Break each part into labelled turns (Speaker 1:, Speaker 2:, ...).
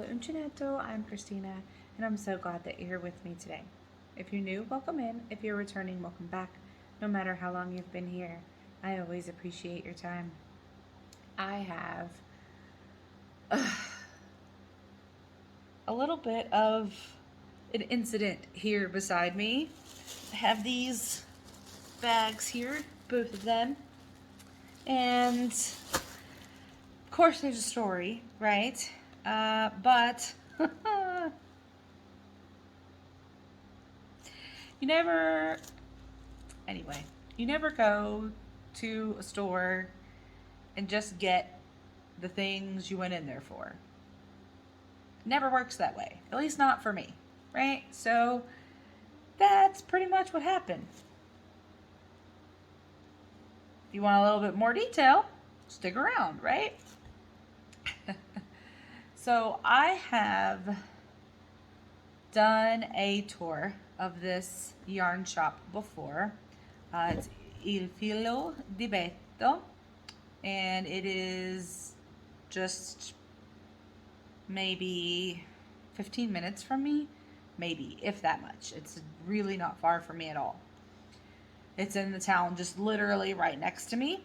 Speaker 1: Hola Uncinetto, I'm Christina, and I'm so glad that you're here with me today. If you're new, welcome in. If you're returning, welcome back. No matter how long you've been here, I always appreciate your time. I have a little bit of an incident here beside me. I have these bags here, both of them, and of course there's a story, right? But you never Anyway, you never go to a store and just get the things you went in there for. It never works that way. At least not for me, right? So that's pretty much what happened. If you want a little bit more detail, stick around, right? So I have done a tour of this yarn shop before. It's Il Filo di Betto, and it is just maybe 15 minutes from me, maybe, if that much. It's really not far from me at all. It's in the town just literally right next to me.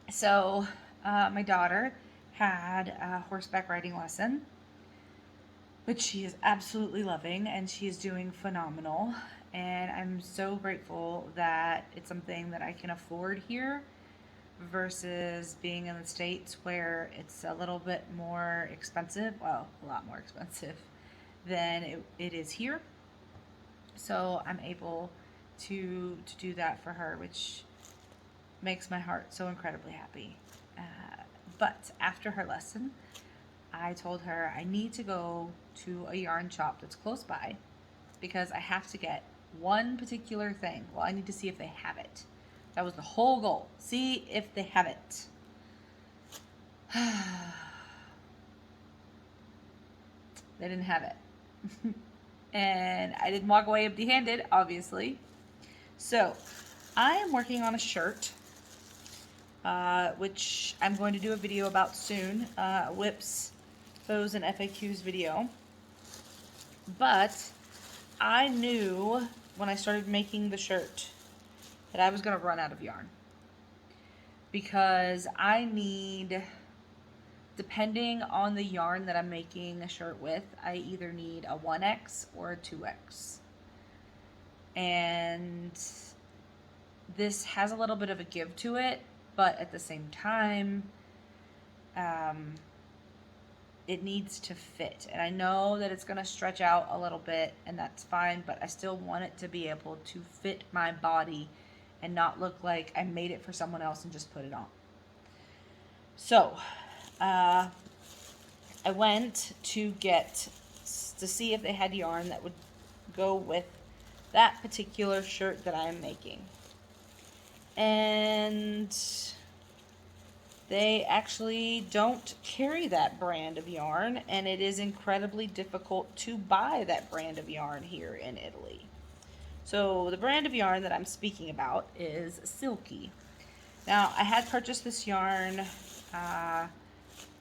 Speaker 1: So my daughter had a horseback riding lesson, which she is absolutely loving, and she is doing phenomenal. And I'm so grateful that it's something that I can afford here versus being in the States where it's a little bit more expensive. Well, a lot more expensive than it is here. So I'm able to do that for her, which makes my heart so incredibly happy. But after her lesson, I told her I need to go to a yarn shop that's close by because I have to get one particular thing. Well, I need to see if they have it. That was the whole goal. See if they have it. They didn't have it. And I didn't walk away empty handed, obviously. So I am working on a shirt, which I'm going to do a video about soon. Whips, bows, and FAQs video. But I knew when I started making the shirt that I was going to run out of yarn. Because I need, depending on the yarn that I'm making a shirt with, I either need a 1X or a 2X. And this has a little bit of a give to it, but at the same time, it needs to fit. And I know that it's going to stretch out a little bit, and that's fine, but I still want it to be able to fit my body and not look like I made it for someone else and just put it on. So, I went to see if they had yarn that would go with that particular shirt that I'm making. And they actually don't carry that brand of yarn, and it is incredibly difficult to buy that brand of yarn here in Italy. So the brand of yarn that I'm speaking about is Silky. Now, I had purchased this yarn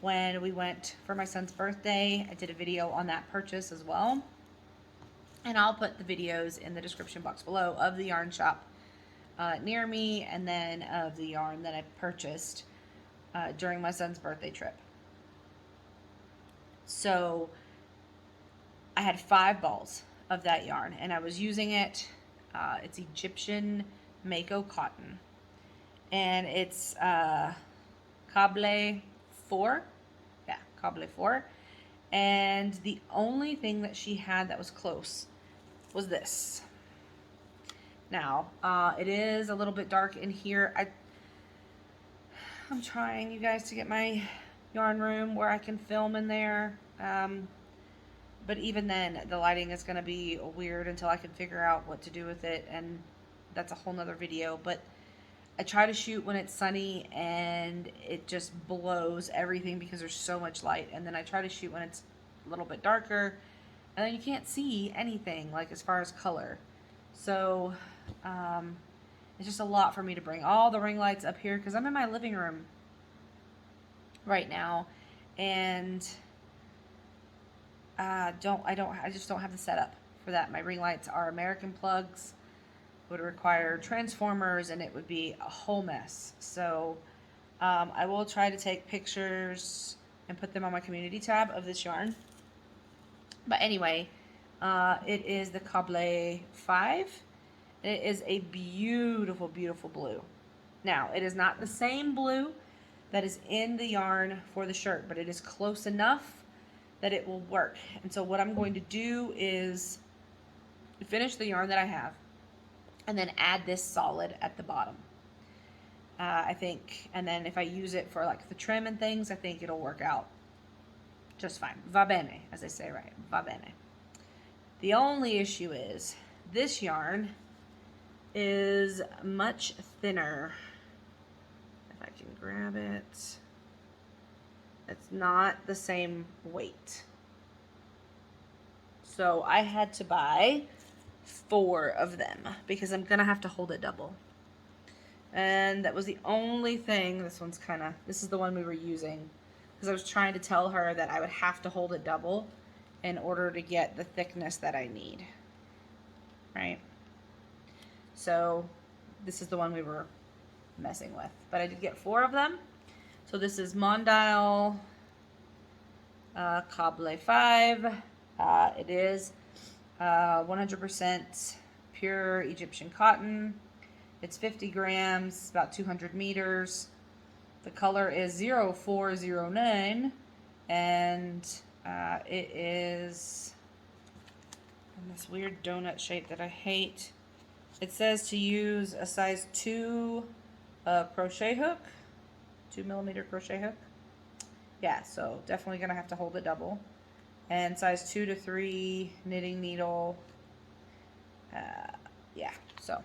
Speaker 1: when we went for my son's birthday. I did a video on that purchase as well. And I'll put the videos in the description box below of the yarn shop near me, and then of the yarn that I purchased during my son's birthday trip. So I had 5 balls of that yarn, and I was using it. It's Egyptian Mako cotton, and it's Cable 4. Yeah, Cable 4. And the only thing that she had that was close was this. Now, it is a little bit dark in here. I'm trying, you guys, to get my yarn room where I can film in there. But even then, the lighting is going to be weird until I can figure out what to do with it, and that's a whole nother video. But I try to shoot when it's sunny, and it just blows everything because there's so much light. And then I try to shoot when it's a little bit darker, and then you can't see anything, like as far as color. So it's just a lot for me to bring all the ring lights up here because I'm in my living room right now, and I just don't have the setup for that. My ring lights are American plugs, would require transformers, and it would be a whole mess. So I will try to take pictures and put them on my community tab of this yarn. But anyway, it is the Cable 5. It is a beautiful, beautiful blue. Now, it is not the same blue that is in the yarn for the shirt, but it is close enough that it will work. And so what I'm going to do is finish the yarn that I have and then add this solid at the bottom. I think, and then if I use it for like the trim and things, I think it'll work out just fine. Va bene, as they say, right? Va bene. The only issue is this yarn is much thinner. If I can grab it. It's not the same weight. So I had to buy 4 of them because I'm gonna have to hold it double. And that was the only thing. This is the one we were using because I was trying to tell her that I would have to hold it double in order to get the thickness that I need. Right? So this is the one we were messing with. But I did get 4 of them. So this is Mondial Cable 5. It is 100% pure Egyptian cotton. It's 50 grams, about 200 meters. The color is 0409, and it is in this weird donut shape that I hate. It says to use a size 2 crochet hook, 2mm crochet hook. Yeah, so definitely gonna have to hold it double. And size 2 to 3 knitting needle. Yeah, so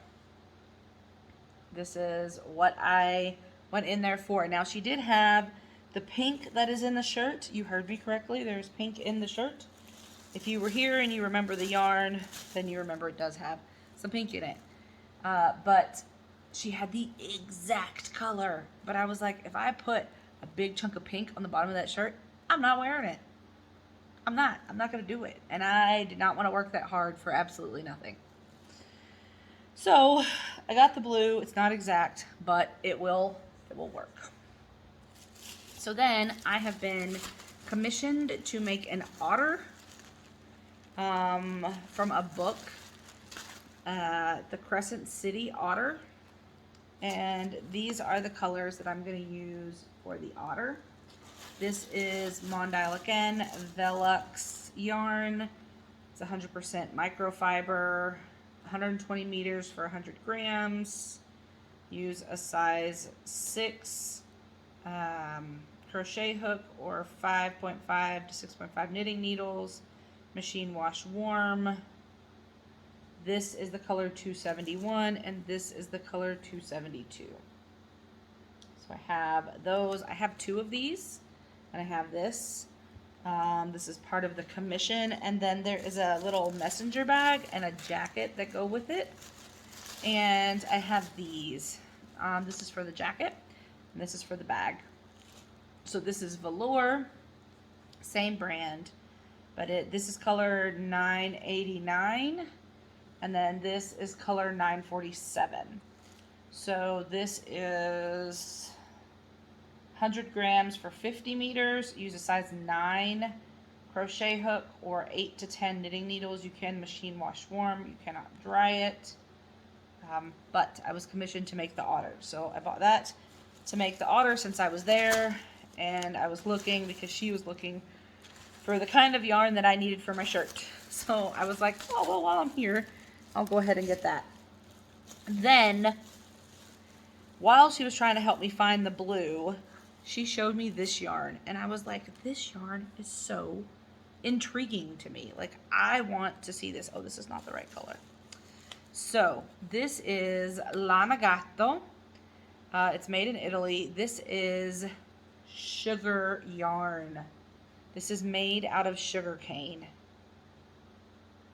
Speaker 1: this is what I went in there for. Now she did have the pink that is in the shirt. You heard me correctly. There's pink in the shirt. If you were here and you remember the yarn, then you remember it does have some pink in it. But she had the exact color. But I was like, if I put a big chunk of pink on the bottom of that shirt, I'm not wearing it. I'm not going to do it. And I did not want to work that hard for absolutely nothing. So I got the blue. It's not exact, but it will work. So then I have been commissioned to make an otter from a book, the Crescent City Otter. And these are the colors that I'm going to use for the otter. This is Mondial again, Velux yarn. It's 100% microfiber, 120 meters for 100 grams. Use a size 6 crochet hook or 5.5 to 6.5 knitting needles. Machine wash warm. This is the color 271 and this is the color 272. So I have those. I have 2 of these and I have this. This is part of the commission, and then there is a little messenger bag and a jacket that go with it. And I have these. This is for the jacket and this is for the bag. So this is velour, same brand, but this is color 989 and then this is color 947. So this is 100 grams for 50 meters. Use a size 9 crochet hook or 8 to 10 knitting needles. You can machine wash warm. You cannot dry it. But I was commissioned to make the otter. So I bought that to make the otter since I was there. And I was looking because she was looking for the kind of yarn that I needed for my shirt. So I was like, oh, well, while I'm here, I'll go ahead and get that. Then, while she was trying to help me find the blue, she showed me this yarn, and I was like, this yarn is so intriguing to me. Like, I want to see this. Oh, this is not the right color. So, this is Lana Gatto. It's made in Italy. This is sugar yarn. This is made out of sugar cane.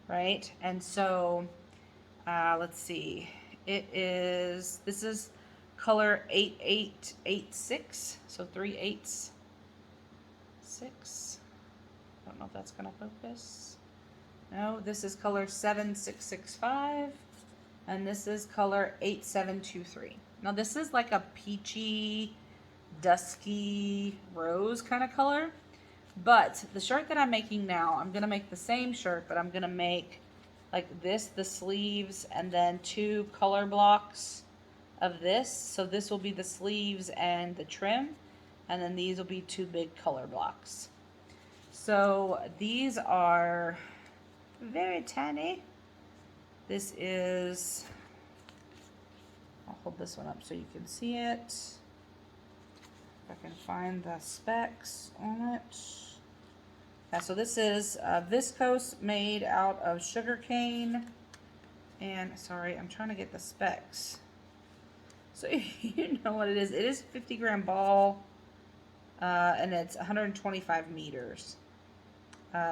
Speaker 1: Right? And so, let's see. This is color 8886, so 3/8, 6. don't know if that's gonna focus. No, this is color 7665, and this is color 8723. Now this is like a peachy, dusky rose kind of color, but the shirt that I'm making now, I'm gonna make the same shirt, but I'm gonna make like this, the sleeves, and then 2 color blocks of this. So this will be the sleeves and the trim, and then these will be 2 big color blocks. So these are very tiny. This is, I'll hold this one up so you can see it. If I can find the specs on it. Yeah, so this is viscose made out of sugar cane. And sorry, I'm trying to get the specs. So you know what it is. It is 50-gram ball, and it's 125 meters,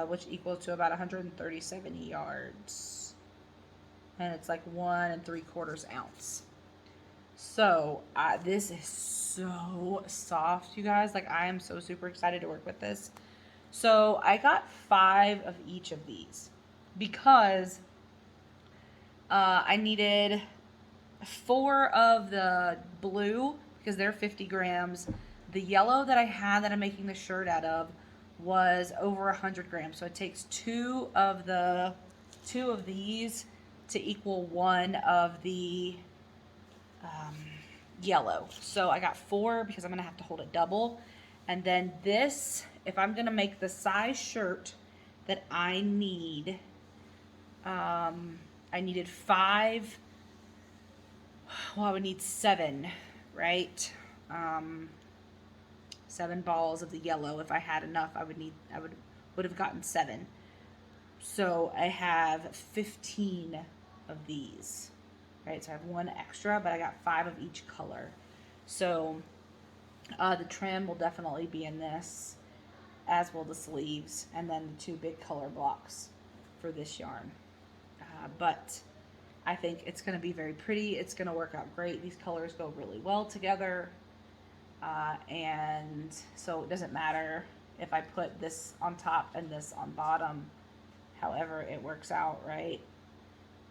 Speaker 1: which equals to about 137 yards. And it's like 1 3/4 ounce. So this is so soft, you guys. Like, I am so super excited to work with this. So I got 5 of each of these because I needed 4 of the blue because they're 50 grams. The yellow that I had that I'm making the shirt out of was over 100 grams. So it takes 2 of these to equal 1 of the yellow. So I got 4 because I'm going to have to hold it double. And then this, if I'm going to make the size shirt that I need, I needed 5. Well, I would need 7, right? 7 balls of the yellow. If I had enough, I would have gotten 7. So I have 15 of these, right? So I have 1 extra, but I got 5 of each color. So the trim will definitely be in this, as will the sleeves, and then the 2 big color blocks for this yarn. But I think it's going to be very pretty. It's going to work out great. These colors go really well together. And so it doesn't matter if I put this on top and this on bottom. However it works out, right?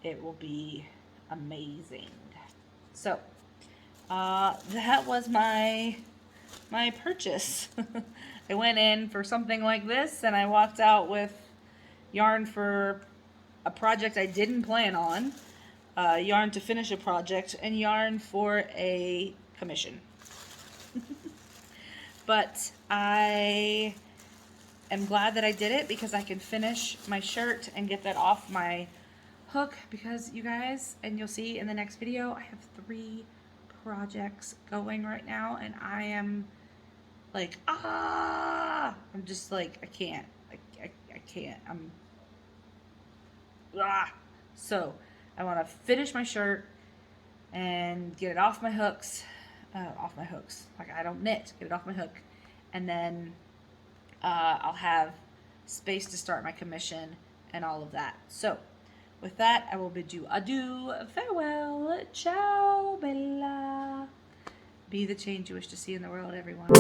Speaker 1: It will be amazing. So that was my purchase. I went in for something like this, and I walked out with yarn for a project I didn't plan on, yarn to finish a project, and yarn for a commission. But I am glad that I did it because I can finish my shirt and get that off my hook, because you guys, and you'll see in the next video, I have 3 projects going right now, and I am like, I'm just like, I can't. So I want to finish my shirt and get it off my hooks. Like, I don't knit. Get it off my hook. And then I'll have space to start my commission and all of that. So with that, I will bid you adieu, farewell, ciao, bella. Be the change you wish to see in the world, everyone.